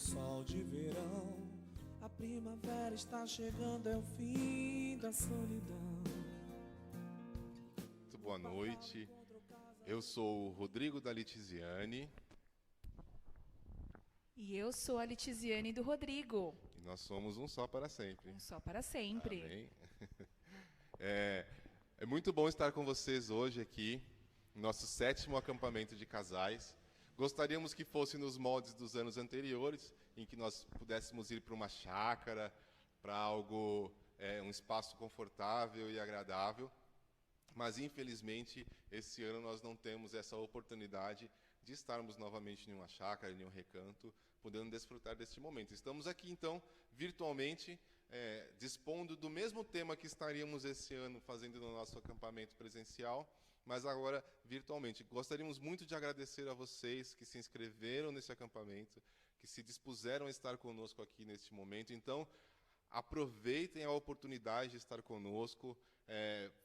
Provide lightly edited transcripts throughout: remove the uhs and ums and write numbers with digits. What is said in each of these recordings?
sol de verão, a primavera está chegando, é o fim da solidão. Muito boa noite. Eu sou o Rodrigo da Litiziane. E eu sou a Litiziane do Rodrigo. E nós somos um só para sempre. Um só para sempre. Amém. É muito bom estar com vocês hoje aqui, no nosso 7º acampamento de casais. Gostaríamos que fosse nos moldes dos anos anteriores, em que nós pudéssemos ir para uma chácara, para algo, um espaço confortável e agradável. Mas, infelizmente, esse ano nós não temos essa oportunidade de estarmos novamente em uma chácara, em um recanto, podendo desfrutar deste momento. Estamos aqui, então, virtualmente, dispondo do mesmo tema que estaríamos esse ano fazendo no nosso acampamento presencial, mas agora virtualmente. Gostaríamos muito de agradecer a vocês que se inscreveram nesse acampamento, que se dispuseram a estar conosco aqui neste momento. Então, aproveitem a oportunidade de estar conosco,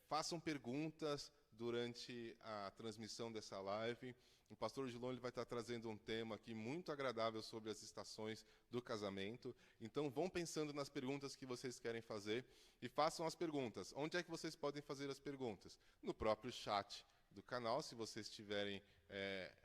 façam perguntas durante a transmissão dessa live. O pastor Gilon ele vai estar trazendo um tema aqui muito agradável sobre as estações do casamento. Então, vão pensando nas perguntas que vocês querem fazer e façam as perguntas. Onde é que vocês podem fazer as perguntas? No próprio chat do canal, se vocês tiverem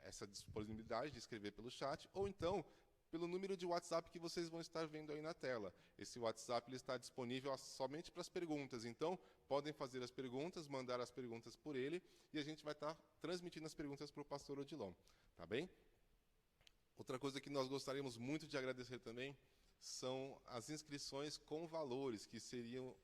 essa disponibilidade de escrever pelo chat, ou então pelo número de WhatsApp que vocês vão estar vendo aí na tela. Esse WhatsApp ele está disponível somente para as perguntas. Então, podem fazer as perguntas, mandar as perguntas por ele, e a gente vai estar transmitindo as perguntas para o pastor Odilon. Tá bem? Outra coisa que nós gostaríamos muito de agradecer também são as inscrições com valores que seriam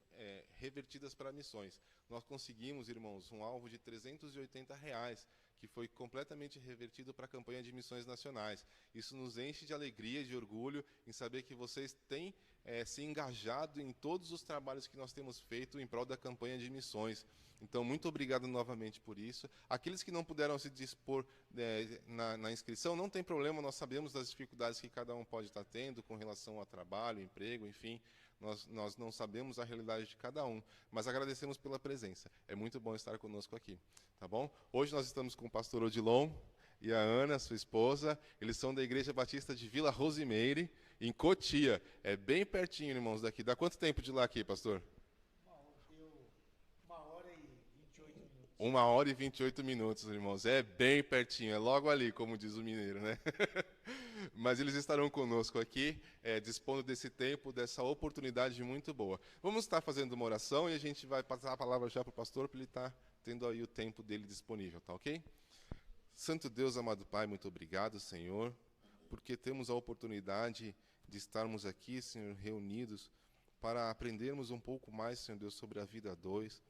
revertidas para missões. Nós conseguimos, irmãos, um alvo de R$380, que foi completamente revertido para a campanha de missões nacionais. Isso nos enche de alegria e de orgulho em saber que vocês têm se engajado em todos os trabalhos que nós temos feito em prol da campanha de missões. Então, muito obrigado novamente por isso. Aqueles que não puderam se dispor na inscrição, não tem problema, nós sabemos das dificuldades que cada um pode estar tendo com relação ao trabalho, emprego, enfim. Nós não sabemos a realidade de cada um, mas agradecemos pela presença. É muito bom estar conosco aqui, tá bom? Hoje nós estamos com o pastor Odilon e a Ana, sua esposa. Eles são da Igreja Batista de Vila Rosimeire, em Cotia. É bem pertinho, irmãos, daqui. Dá quanto tempo de lá aqui, pastor? 1h28, irmãos. É bem pertinho, é logo ali, como diz o mineiro, né? Mas eles estarão conosco aqui, dispondo desse tempo, dessa oportunidade muito boa. Vamos estar fazendo uma oração e a gente vai passar a palavra já para o pastor, para ele estar tendo aí o tempo dele disponível, tá ok? Santo Deus, amado Pai, muito obrigado, Senhor, porque temos a oportunidade de estarmos aqui, Senhor, reunidos para aprendermos um pouco mais, Senhor Deus, sobre a vida a dois,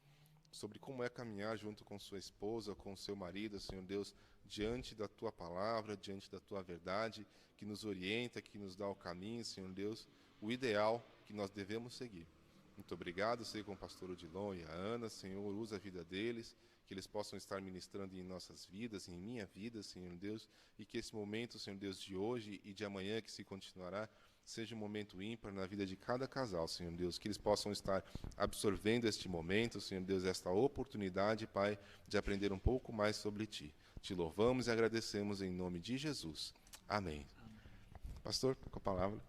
sobre como é caminhar junto com sua esposa, com seu marido, Senhor Deus, diante da Tua palavra, diante da Tua verdade, que nos orienta, que nos dá o caminho, Senhor Deus, o ideal que nós devemos seguir. Muito obrigado, sei com o pastor Odilon e a Ana, Senhor, usa a vida deles, que eles possam estar ministrando em nossas vidas, em minha vida, Senhor Deus, e que esse momento, Senhor Deus, de hoje e de amanhã, que se continuará, seja um momento ímpar na vida de cada casal, Senhor Deus, que eles possam estar absorvendo este momento, Senhor Deus, esta oportunidade, Pai, de aprender um pouco mais sobre Ti. Te louvamos e agradecemos em nome de Jesus. Amém. Pastor, com a palavra.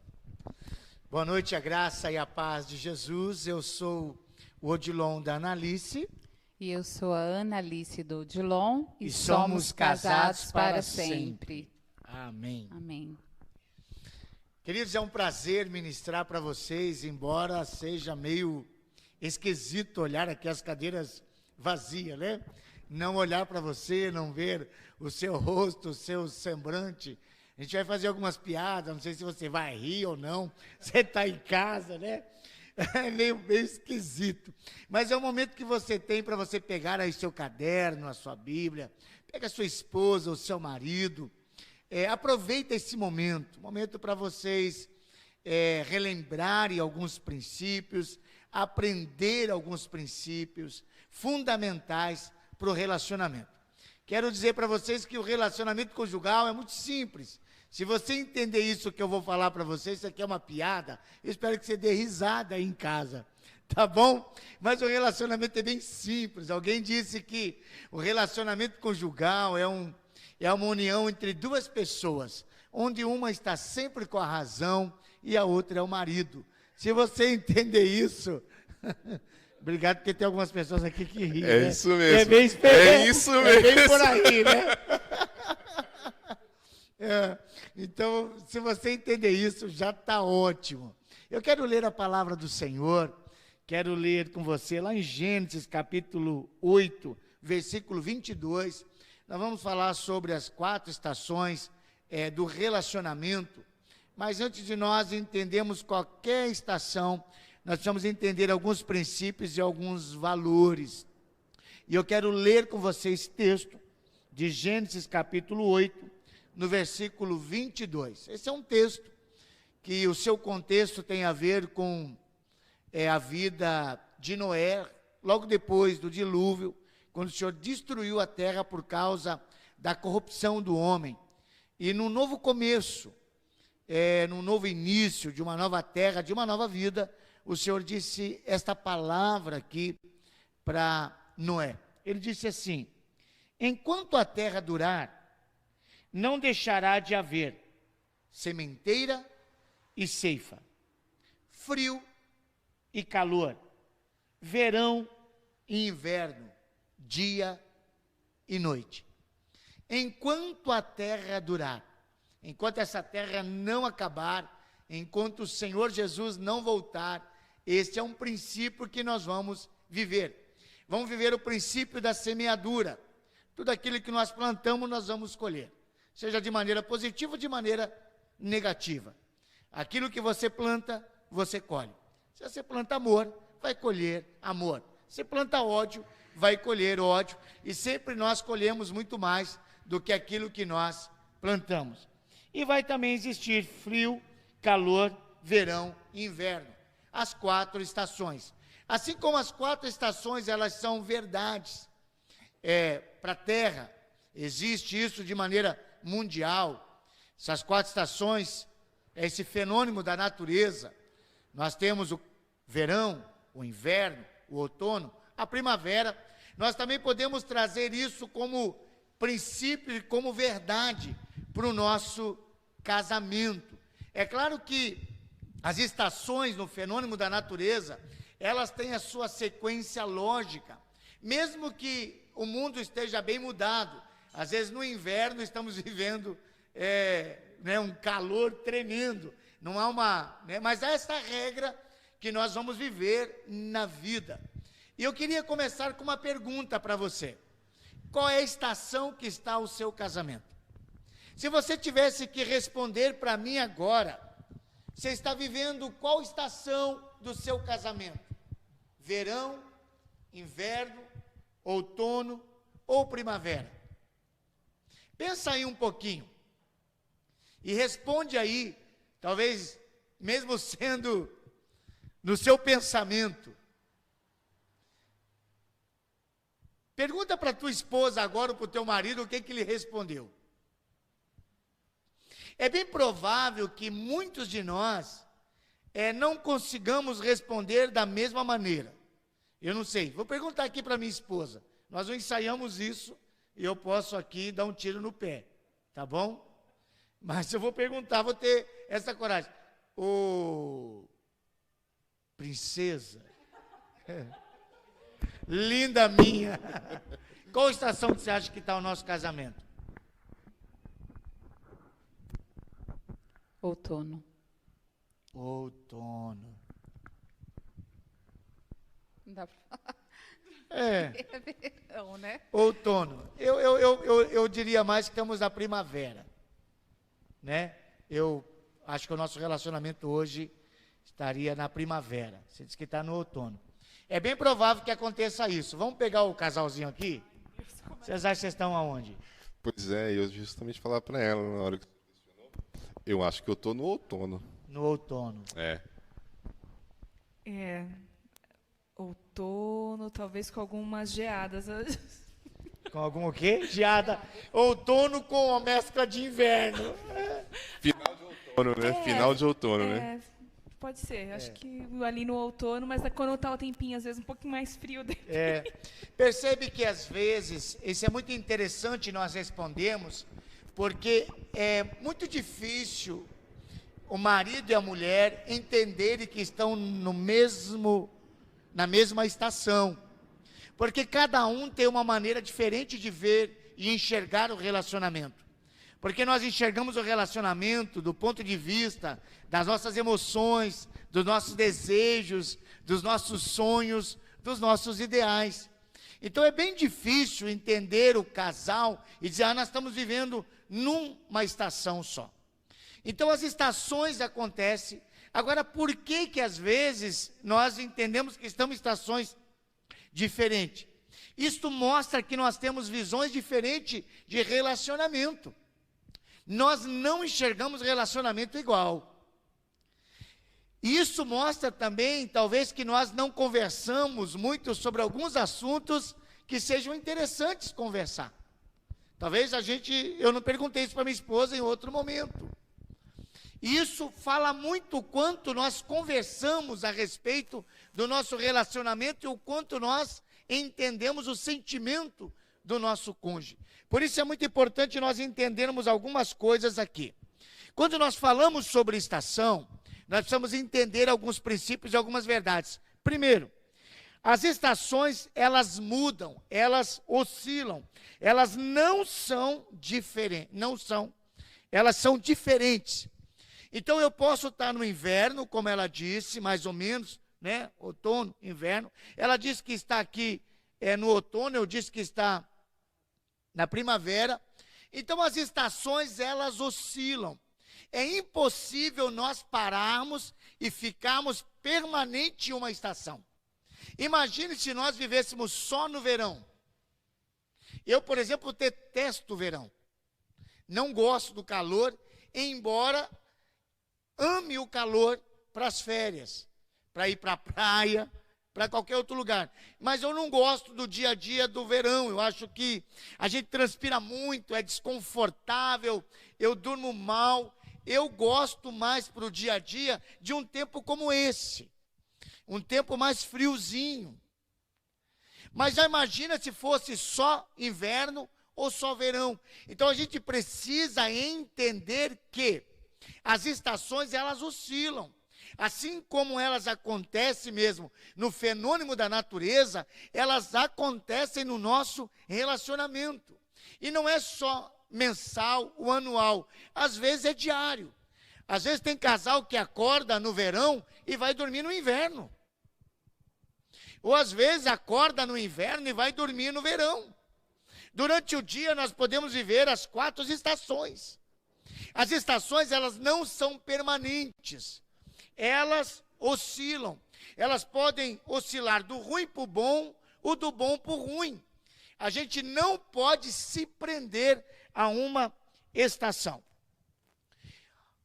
Boa noite, a graça e a paz de Jesus. Eu sou o Odilon da Analice. E eu sou a Analice do Odilon. E somos casados para sempre. Amém. Amém. Queridos, é um prazer ministrar para vocês, embora seja meio esquisito olhar aqui as cadeiras vazias, né? Não olhar para você, não ver o seu rosto, o seu semblante. A gente vai fazer algumas piadas, não sei se você vai rir ou não. Você está em casa, né? É meio esquisito. Mas é um momento que você tem para você pegar aí seu caderno, a sua Bíblia, pega a sua esposa, o seu marido. Aproveita esse momento para vocês relembrarem alguns princípios, aprender alguns princípios fundamentais para o relacionamento. Quero dizer para vocês que o relacionamento conjugal é muito simples. Se você entender isso que eu vou falar para vocês, isso aqui é uma piada, eu espero que você dê risada aí em casa, tá bom? Mas o relacionamento é bem simples. Alguém disse que o relacionamento conjugal é É uma união entre duas pessoas, onde uma está sempre com a razão e a outra é o marido. Se você entender isso, obrigado, porque tem algumas pessoas aqui que riem. É né? isso mesmo. É bem É isso É bem mesmo. por aí, né? Então, se você entender isso, já está ótimo. Eu quero ler a palavra do Senhor, quero ler com você lá em Gênesis capítulo 8, versículo 22. Nós vamos falar sobre as 4 estações do relacionamento. Mas antes de nós entendermos qualquer estação, nós precisamos entender alguns princípios e alguns valores. E eu quero ler com você esse texto de Gênesis capítulo 8, no versículo 22. Esse é um texto que o seu contexto tem a ver com a vida de Noé, logo depois do dilúvio, quando o Senhor destruiu a terra por causa da corrupção do homem. E no novo começo, no novo início de uma nova terra, de uma nova vida, o Senhor disse esta palavra aqui para Noé. Ele disse assim: enquanto a terra durar, não deixará de haver sementeira e ceifa, frio e calor, verão e inverno, dia e noite. Enquanto a terra durar, enquanto essa terra não acabar, enquanto o Senhor Jesus não voltar, este é um princípio que nós vamos viver. Vamos viver o princípio da semeadura. Tudo aquilo que nós plantamos, nós vamos colher. Seja de maneira positiva ou de maneira negativa. Aquilo que você planta, você colhe. Se você planta amor, vai colher amor. Se planta ódio, vai colher ódio. E sempre nós colhemos muito mais do que aquilo que nós plantamos. E vai também existir frio, calor, verão e inverno. As 4 estações. Assim como as 4 estações, elas são verdades para a Terra. Existe isso de maneira mundial. Essas 4 estações, esse fenômeno da natureza. Nós temos o verão, o inverno, o outono, a primavera. Nós também podemos trazer isso como princípio e como verdade para o nosso casamento. É claro que as estações no fenômeno da natureza, elas têm a sua sequência lógica. Mesmo que o mundo esteja bem mudado, às vezes no inverno estamos vivendo um calor tremendo. Não há mas há essa regra que nós vamos viver na vida. E eu queria começar com uma pergunta para você. Qual é a estação que está o seu casamento? Se você tivesse que responder para mim agora, você está vivendo qual estação do seu casamento? Verão, inverno, outono ou primavera? Pensa aí um pouquinho. E responde aí, talvez mesmo sendo no seu pensamento. Pergunta para tua esposa agora ou para o teu marido o que ele respondeu. É bem provável que muitos de nós não consigamos responder da mesma maneira. Eu não sei, vou perguntar aqui para minha esposa. Nós não ensaiamos isso e eu posso aqui dar um tiro no pé, tá bom? Mas eu vou perguntar, vou ter essa coragem. Ô, princesa, linda minha, qual estação que você acha que está o nosso casamento? Outono. Outono. Não dá pra falar. Não, né? Outono. Eu diria mais que estamos na primavera, né? Eu acho que o nosso relacionamento hoje estaria na primavera. Você disse que está no outono. É bem provável que aconteça isso. Vamos pegar o casalzinho aqui? Vocês acham que vocês estão aonde? Pois é, eu justamente falar para ela na hora que você questionou. Eu acho que eu estou no outono. No outono. Outono, talvez com algumas geadas. Com algum o quê? Geada. Outono com a mescla de inverno. Final de outono, né? Final de outono, né? pode ser. Acho que ali no outono, mas quando tá o tempinho, às vezes, um pouquinho mais frio. Percebe que, às vezes, isso é muito interessante nós respondemos, porque é muito difícil o marido e a mulher entenderem que estão na mesma estação. Porque cada um tem uma maneira diferente de ver e enxergar o relacionamento. Porque nós enxergamos o relacionamento do ponto de vista das nossas emoções, dos nossos desejos, dos nossos sonhos, dos nossos ideais. Então é bem difícil entender o casal e dizer, nós estamos vivendo numa estação só. Então as estações acontecem. Agora, por que às vezes nós entendemos que estamos em estações diferentes? Isto mostra que nós temos visões diferentes de relacionamento. Nós não enxergamos relacionamento igual. Isso mostra também, talvez, que nós não conversamos muito sobre alguns assuntos que sejam interessantes conversar. Talvez eu não perguntei isso para minha esposa em outro momento. Isso fala muito o quanto nós conversamos a respeito do nosso relacionamento e o quanto nós entendemos o sentimento do nosso cônjuge. Por isso é muito importante nós entendermos algumas coisas aqui. Quando nós falamos sobre estação, nós precisamos entender alguns princípios e algumas verdades. Primeiro, as estações, elas mudam, elas oscilam, elas não são diferentes, elas são diferentes. Então eu posso estar no inverno, como ela disse, mais ou menos, né? Outono, inverno. Ela disse que está aqui no outono, eu disse que está na primavera. Então as estações, elas oscilam. É impossível nós pararmos e ficarmos permanente em uma estação. Imagine se nós vivêssemos só no verão. Eu, por exemplo, detesto o verão. Não gosto do calor, embora ame o calor para as férias, para ir para a praia, para qualquer outro lugar. Mas eu não gosto do dia a dia do verão. Eu acho que a gente transpira muito, é desconfortável, eu durmo mal. Eu gosto mais para o dia a dia de um tempo como esse. Um tempo mais friozinho. Mas já imagina se fosse só inverno ou só verão. Então a gente precisa entender que as estações, elas oscilam. Assim como elas acontecem mesmo no fenômeno da natureza, elas acontecem no nosso relacionamento. E não é só mensal ou anual, às vezes é diário. Às vezes tem casal que acorda no verão e vai dormir no inverno. Ou às vezes acorda no inverno e vai dormir no verão. Durante o dia nós podemos viver as 4 estações. As estações, elas não são permanentes. Elas oscilam. Elas podem oscilar do ruim para o bom ou do bom para o ruim. A gente não pode se prender a uma estação.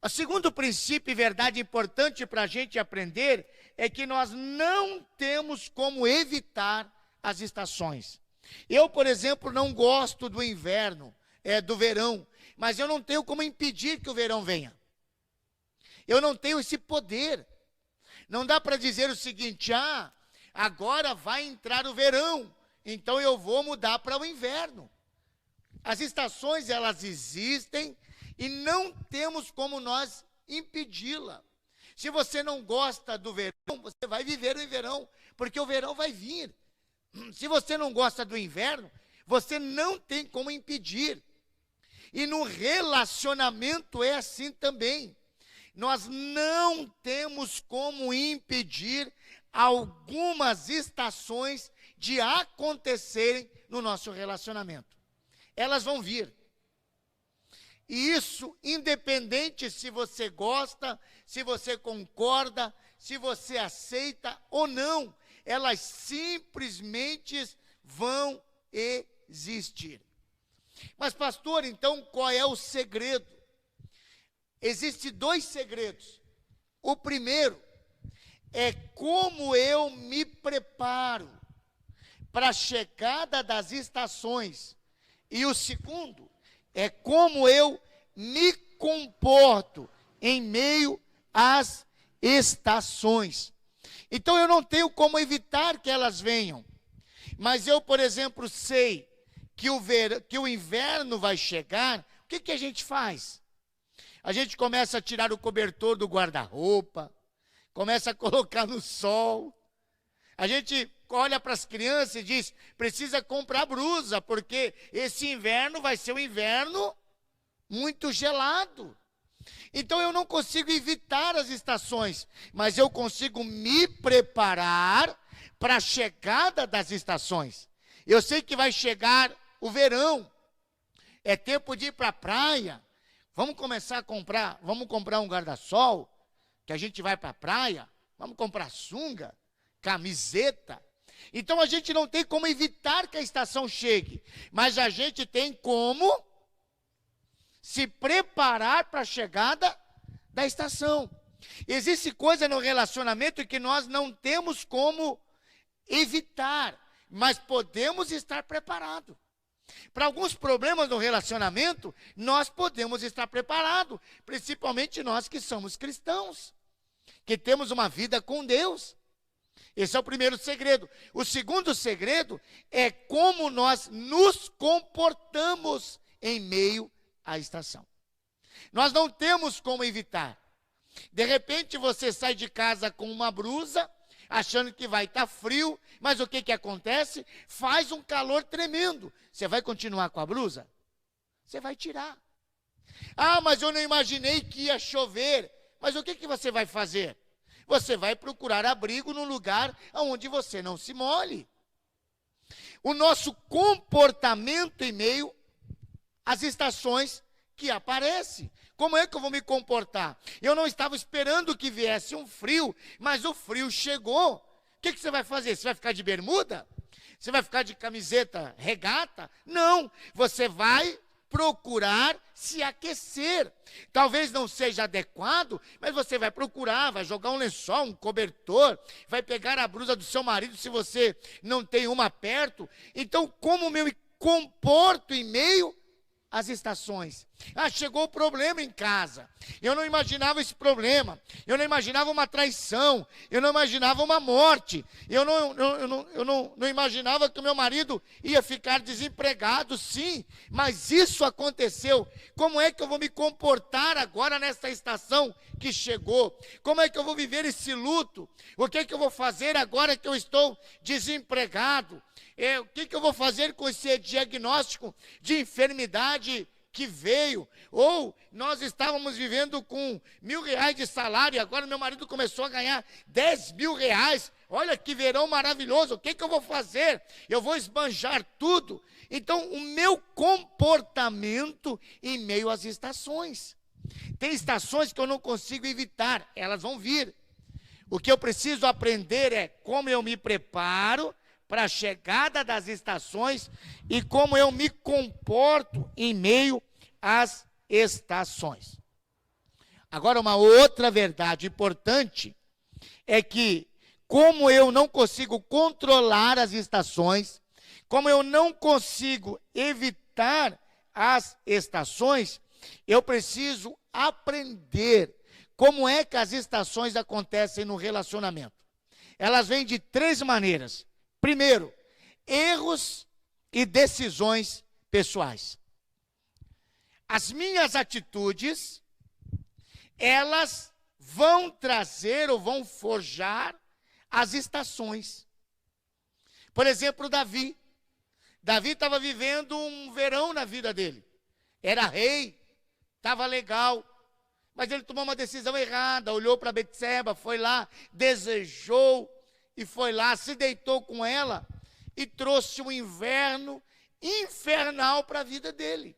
O segundo princípio e verdade importante para a gente aprender é que nós não temos como evitar as estações. Eu, por exemplo, não gosto do inverno, do verão, mas eu não tenho como impedir que o verão venha. Eu não tenho esse poder. Não dá para dizer o seguinte, agora vai entrar o verão, então eu vou mudar para o inverno. As estações, elas existem e não temos como nós impedi-la. Se você não gosta do verão, você vai viver o verão, porque o verão vai vir. Se você não gosta do inverno, você não tem como impedir. E no relacionamento é assim também. Nós não temos como impedir algumas estações de acontecerem no nosso relacionamento. Elas vão vir. E isso, independente se você gosta, se você concorda, se você aceita ou não, elas simplesmente vão existir. Mas, pastor, então qual é o segredo? Existem 2 segredos. O primeiro é como eu me preparo para a chegada das estações. E o segundo é como eu me comporto em meio às estações. Então eu não tenho como evitar que elas venham. Mas eu, por exemplo, sei que o inverno vai chegar. O que a gente faz? A gente começa a tirar o cobertor do guarda-roupa, começa a colocar no sol. A gente olha para as crianças e diz, precisa comprar blusa, porque esse inverno vai ser um inverno muito gelado. Então eu não consigo evitar as estações, mas eu consigo me preparar para a chegada das estações. Eu sei que vai chegar o verão, é tempo de ir para a praia. Vamos comprar um guarda-sol, que a gente vai para a praia, vamos comprar sunga, camiseta. Então a gente não tem como evitar que a estação chegue, mas a gente tem como se preparar para a chegada da estação. Existe coisa no relacionamento que nós não temos como evitar, mas podemos estar preparados. Para alguns problemas no relacionamento, nós podemos estar preparados, principalmente nós que somos cristãos, que temos uma vida com Deus. Esse é o primeiro segredo. O segundo segredo é como nós nos comportamos em meio à estação. Nós não temos como evitar. De repente você sai de casa com uma blusa, achando que vai estar frio, mas o que acontece? Faz um calor tremendo. Você vai continuar com a blusa? Você vai tirar. Ah, mas eu não imaginei que ia chover. Mas o que você vai fazer? Você vai procurar abrigo num lugar onde você não se molhe. O nosso comportamento em meio às estações que aparecem. Como é que eu vou me comportar? Eu não estava esperando que viesse um frio, mas o frio chegou. O que você vai fazer? Você vai ficar de bermuda? Você vai ficar de camiseta regata? Não, você vai procurar se aquecer. Talvez não seja adequado, mas você vai procurar, vai jogar um lençol, um cobertor, vai pegar a blusa do seu marido se você não tem uma perto. Então, como me comporto em meio às estações? Ah, chegou o problema em casa. Eu não imaginava esse problema. Eu não imaginava uma traição. Eu não imaginava uma morte. Eu não imaginava que o meu marido ia ficar desempregado, sim. Mas isso aconteceu. Como é que eu vou me comportar agora nessa estação que chegou? Como é que eu vou viver esse luto? O que eu vou fazer agora que eu estou desempregado? O que eu vou fazer com esse diagnóstico de enfermidade que veio? Ou nós estávamos vivendo com R$1.000 de salário e agora meu marido começou a ganhar R$10.000. Olha que verão maravilhoso, o que eu vou fazer? Eu vou esbanjar tudo. Então, o meu comportamento em meio às estações. Tem estações que eu não consigo evitar, elas vão vir. O que eu preciso aprender é como eu me preparo para a chegada das estações e como eu me comporto em meio às estações. Agora, uma outra verdade importante é que, como eu não consigo controlar as estações, como eu não consigo evitar as estações, eu preciso aprender como é que as estações acontecem no relacionamento. Elas vêm de 3 maneiras. Primeiro, erros e decisões pessoais. As minhas atitudes, elas vão trazer ou vão forjar as estações. Por exemplo, Davi. Davi estava vivendo um verão na vida dele. Era rei, estava legal, mas ele tomou uma decisão errada, olhou para Betseba, foi lá, desejou, e foi lá, se deitou com ela e trouxe um inverno infernal para a vida dele.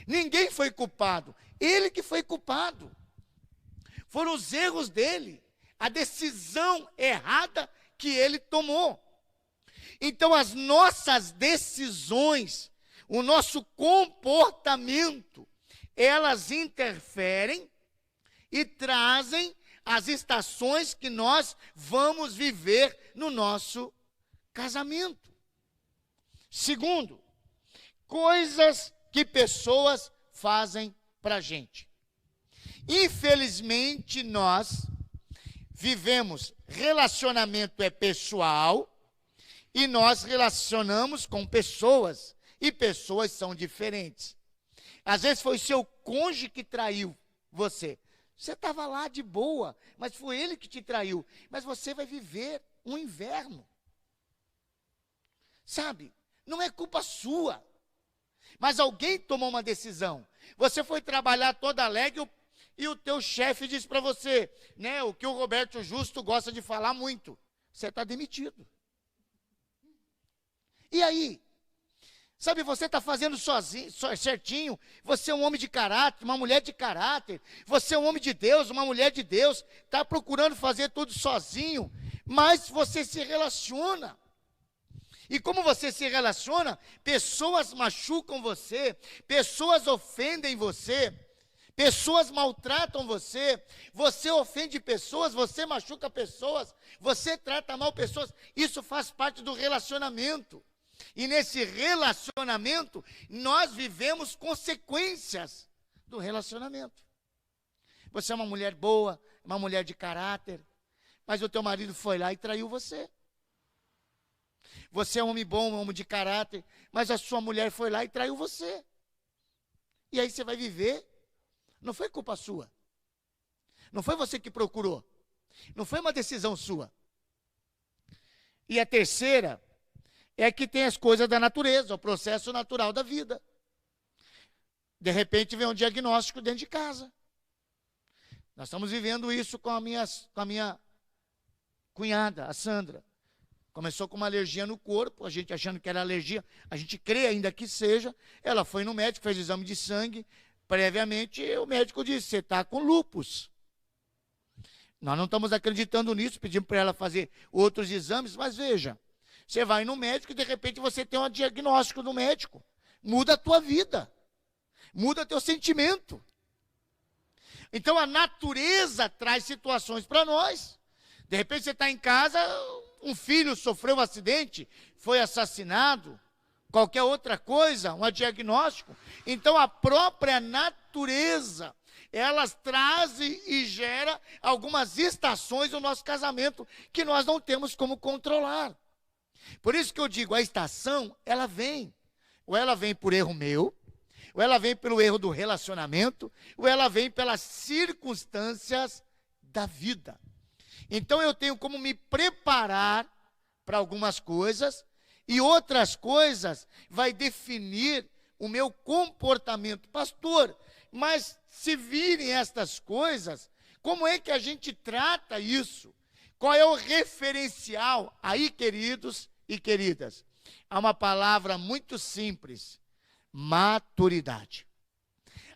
Ninguém foi culpado, ele que foi culpado. Foram os erros dele, a decisão errada que ele tomou. Então, as nossas decisões, o nosso comportamento, elas interferem e trazem as estações que nós vamos viver no nosso casamento. Segundo, coisas que pessoas fazem para a gente. Infelizmente, nós vivemos, relacionamento é pessoal, e nós relacionamos com pessoas, e pessoas são diferentes. Às vezes foi seu cônjuge que traiu você. Você estava lá de boa, mas foi ele que te traiu. Mas você vai viver um inverno. Sabe? Não é culpa sua. Mas alguém tomou uma decisão. Você foi trabalhar toda alegre e o teu chefe disse para você, né, o que o Roberto Justo gosta de falar muito. Você está demitido. E aí? Sabe, você está fazendo sozinho, certinho, você é um homem de caráter, uma mulher de caráter, você é um homem de Deus, uma mulher de Deus, está procurando fazer tudo sozinho, mas você se relaciona. E como você se relaciona, pessoas machucam você, pessoas ofendem você, pessoas maltratam você, você ofende pessoas, você machuca pessoas, você trata mal pessoas, isso faz parte do relacionamento. E nesse relacionamento, nós vivemos consequências do relacionamento. Você é uma mulher boa, uma mulher de caráter, mas o teu marido foi lá e traiu você. Você é um homem bom, um homem de caráter, mas a sua mulher foi lá e traiu você. E aí você vai viver, não foi culpa sua. Não foi você que procurou. Não foi uma decisão sua. E a terceira é que tem as coisas da natureza, o processo natural da vida. De repente vem um diagnóstico dentro de casa. Nós estamos vivendo isso com a minha cunhada, a Sandra. Começou com uma alergia no corpo, a gente achando que era alergia, a gente crê ainda que seja. Ela foi no médico, fez exame de sangue. Previamente, o médico disse, você está com lúpus. Nós não estamos acreditando nisso, pedimos para ela fazer outros exames, mas veja, você vai no médico e de repente você tem um diagnóstico do médico. Muda a tua vida, muda teu sentimento. Então a natureza traz situações para nós. De repente você está em casa, um filho sofreu um acidente, foi assassinado, qualquer outra coisa, um diagnóstico. Então a própria natureza, elas trazem e gera algumas estações do nosso casamento que nós não temos como controlar. Por isso que eu digo, a estação, ela vem. Ou ela vem por erro meu, ou ela vem pelo erro do relacionamento, ou ela vem pelas circunstâncias da vida. Então eu tenho como me preparar para algumas coisas, e outras coisas vai definir o meu comportamento. Pastor, mas se virem estas coisas, como é que a gente trata isso? Qual é o referencial? Aí, queridos e queridas, há uma palavra muito simples: maturidade.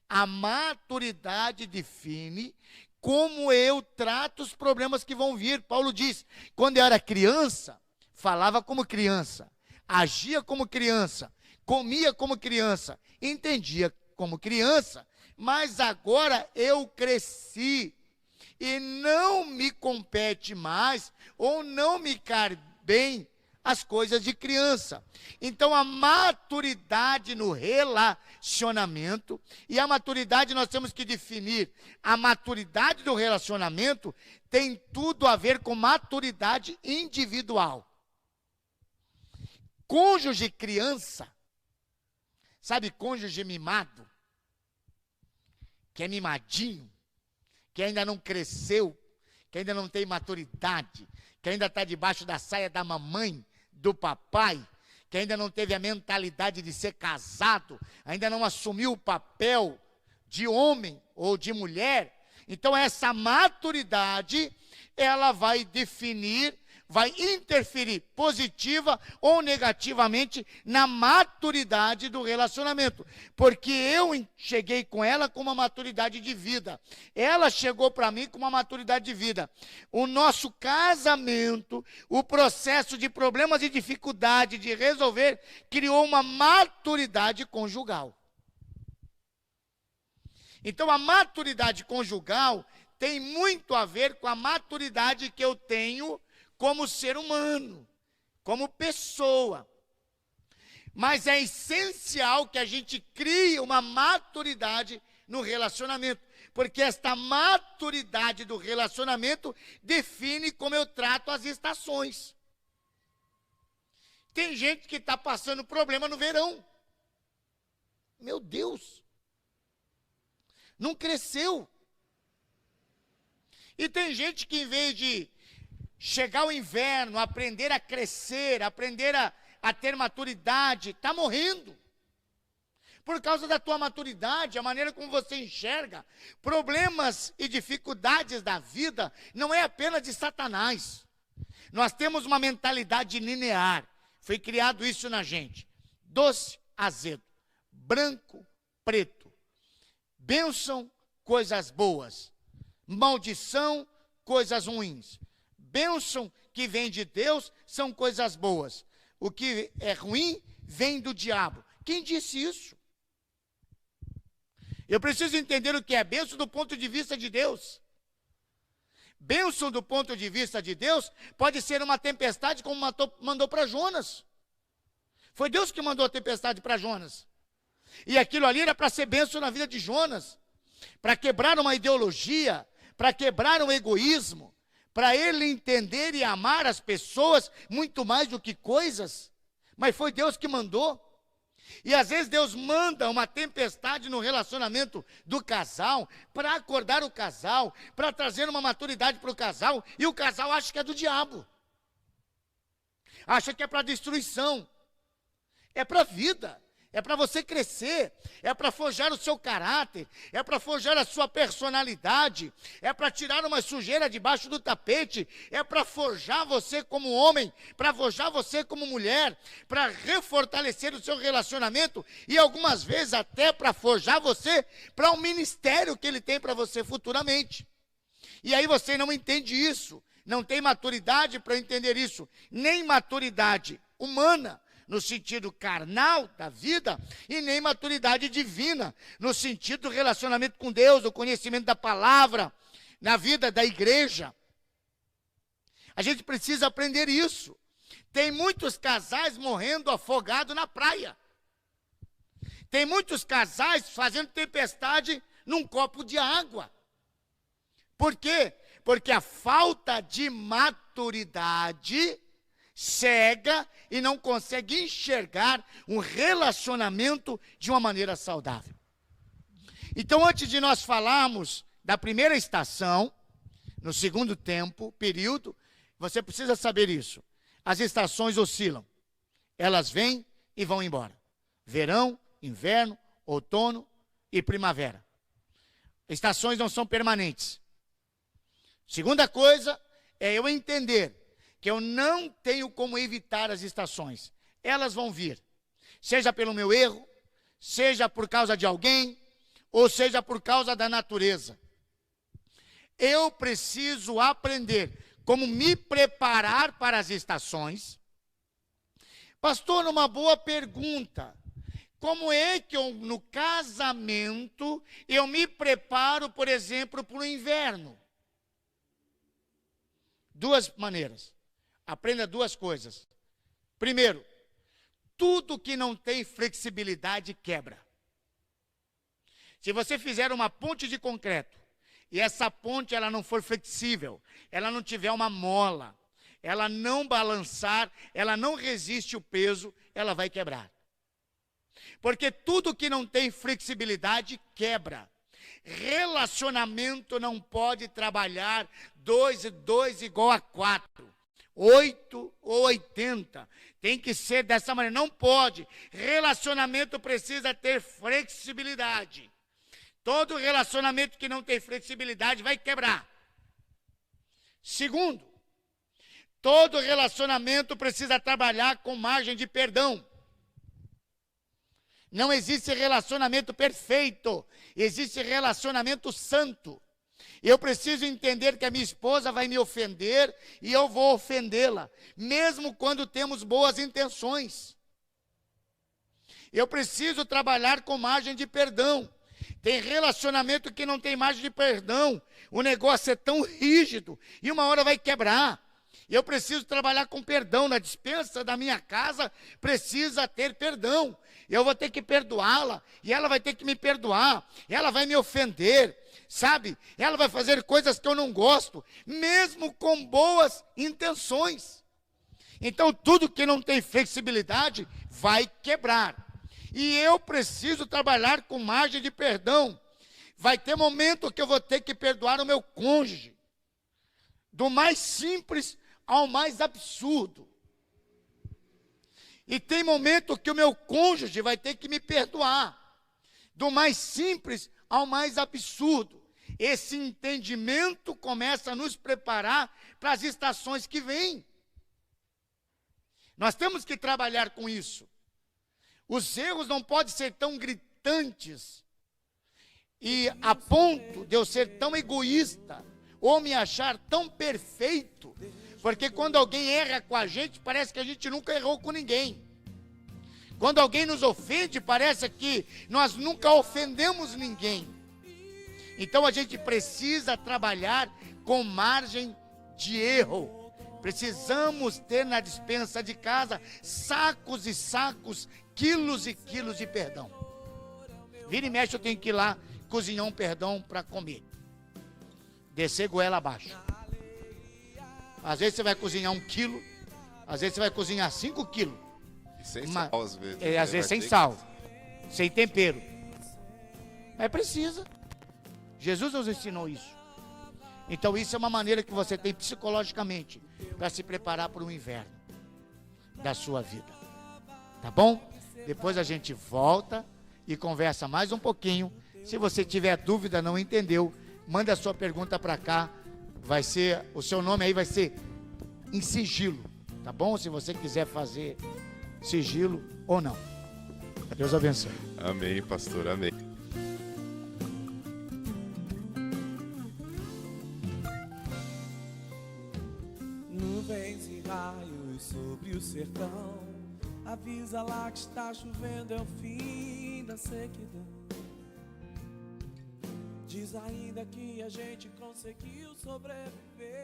A maturidade define como eu trato os problemas que vão vir. Paulo diz, quando eu era criança, falava como criança, agia como criança, comia como criança, entendia como criança, mas agora eu cresci e não me compete mais, ou não me cabe bem, as coisas de criança. Então a maturidade no relacionamento, e a maturidade nós temos que definir, a maturidade do relacionamento tem tudo a ver com maturidade individual. Cônjuge criança, sabe, cônjuge mimado, que é mimadinho, que ainda não cresceu, que ainda não tem maturidade, que ainda está debaixo da saia da mamãe, do papai, que ainda não teve a mentalidade de ser casado, ainda não assumiu o papel de homem ou de mulher. Então essa maturidade, ela vai definir, vai interferir positiva ou negativamente na maturidade do relacionamento. Porque eu cheguei com ela com uma maturidade de vida. Ela chegou para mim com uma maturidade de vida. O nosso casamento, o processo de problemas e dificuldade de resolver, criou uma maturidade conjugal. Então a maturidade conjugal tem muito a ver com a maturidade que eu tenho como ser humano, como pessoa. Mas é essencial que a gente crie uma maturidade no relacionamento, Porque esta maturidade do relacionamento define como eu trato as estações. Tem gente que está passando problema no verão. Meu Deus! Não cresceu. E tem gente que, em vez de chegar ao inverno, aprender a crescer, aprender a ter maturidade, está morrendo. Por causa da tua maturidade, a maneira como você enxerga problemas e dificuldades da vida, não é apenas de Satanás. Nós temos uma mentalidade linear. Foi criado isso na gente. Doce, azedo. Branco, preto. Bênção, coisas boas. Maldição, coisas ruins. Bênção que vem de Deus são coisas boas. O que é ruim vem do diabo. Quem disse isso? Eu preciso entender o que é bênção do ponto de vista de Deus. Bênção do ponto de vista de Deus pode ser uma tempestade como mandou para Jonas. Foi Deus que mandou a tempestade para Jonas. E aquilo ali era para ser bênção na vida de Jonas. Para quebrar uma ideologia, para quebrar um egoísmo, para ele entender e amar as pessoas muito mais do que coisas. Mas foi Deus que mandou. E às vezes Deus manda uma tempestade no relacionamento do casal, para acordar o casal, para trazer uma maturidade para o casal, e o casal acha que é do diabo. Acha que é para destruição. É para a vida. É para você crescer, é para forjar o seu caráter, é para forjar a sua personalidade, é para tirar uma sujeira debaixo do tapete, é para forjar você como homem, para forjar você como mulher, para refortalecer o seu relacionamento e algumas vezes até para forjar você para um ministério que ele tem para você futuramente. E aí você não entende isso, não tem maturidade para entender isso, nem maturidade humana, no sentido carnal da vida, e nem maturidade divina, no sentido do relacionamento com Deus, do conhecimento da palavra, na vida da igreja. A gente precisa aprender isso. Tem muitos casais morrendo afogados na praia. Tem muitos casais fazendo tempestade num copo de água. Por quê? Porque a falta de maturidade cega e não consegue enxergar um relacionamento de uma maneira saudável. Então, antes de nós falarmos da primeira estação, no segundo tempo, período, você precisa saber isso. As estações oscilam. Elas vêm e vão embora. Verão, inverno, outono e primavera. Estações não são permanentes. Segunda coisa é eu entender que eu não tenho como evitar as estações. Elas vão vir. Seja pelo meu erro, seja por causa de alguém, ou seja por causa da natureza. Eu preciso aprender como me preparar para as estações. Pastor, uma boa pergunta. Como é que eu, no casamento, eu me preparo, por exemplo, para o inverno? Duas maneiras. Aprenda duas coisas. Primeiro, tudo que não tem flexibilidade quebra. Se você fizer uma ponte de concreto e essa ponte ela não for flexível, ela não tiver uma mola, ela não balançar, ela não resiste o peso, ela vai quebrar. Porque tudo que não tem flexibilidade quebra. Relacionamento não pode trabalhar 2 e 2 igual a 4. 8 ou 80. Tem que ser dessa maneira. Não pode. Relacionamento precisa ter flexibilidade. Todo relacionamento que não tem flexibilidade vai quebrar. Segundo, todo relacionamento precisa trabalhar com margem de perdão. Não existe relacionamento perfeito. Existe relacionamento santo. Eu preciso entender que a minha esposa vai me ofender e eu vou ofendê-la, mesmo quando temos boas intenções. Eu preciso trabalhar com margem de perdão. Tem relacionamento que não tem margem de perdão. O negócio é tão rígido e uma hora vai quebrar. Eu preciso trabalhar com perdão. Na despensa da minha casa precisa ter perdão. Eu vou ter que perdoá-la e ela vai ter que me perdoar. Ela vai me ofender. sabe? Ela vai fazer coisas que eu não gosto, mesmo com boas intenções. Então, tudo que não tem flexibilidade vai quebrar. E eu preciso trabalhar com margem de perdão. Vai ter momento que eu vou ter que perdoar o meu cônjuge. Do mais simples ao mais absurdo. E tem momento que o meu cônjuge vai ter que me perdoar. Do mais simples ao mais absurdo. Esse entendimento começa a nos preparar para as estações que vêm. Nós temos que trabalhar com isso. Os erros não podem ser tão gritantes e a ponto de eu ser tão egoísta ou me achar tão perfeito, porque quando alguém erra com a gente, parece que a gente nunca errou com ninguém. Quando alguém nos ofende, parece que nós nunca ofendemos ninguém. Então a gente precisa trabalhar com margem de erro. Precisamos ter na despensa de casa sacos e sacos, quilos e quilos de perdão. Vira e mexe, eu tenho que ir lá cozinhar um perdão para comer. Descer goela abaixo. Às vezes você vai cozinhar 1 quilo, às vezes você vai cozinhar 5 quilos. E sem sal, às vezes. Às vezes sem sal, sem tempero. Mas precisa. Jesus nos ensinou isso. Então isso é uma maneira que você tem psicologicamente para se preparar para o inverno da sua vida. Tá bom? Depois a gente volta e conversa mais um pouquinho. Se você tiver dúvida, não entendeu, manda a sua pergunta para cá. Vai ser, o seu nome aí vai ser em sigilo, tá bom? Se você quiser fazer sigilo ou não. Deus abençoe. Amém, pastor, amém. Nuvens e raios sobre o sertão, avisa lá que está chovendo, é o fim da sequidão. Diz ainda que a gente conseguiu sobreviver.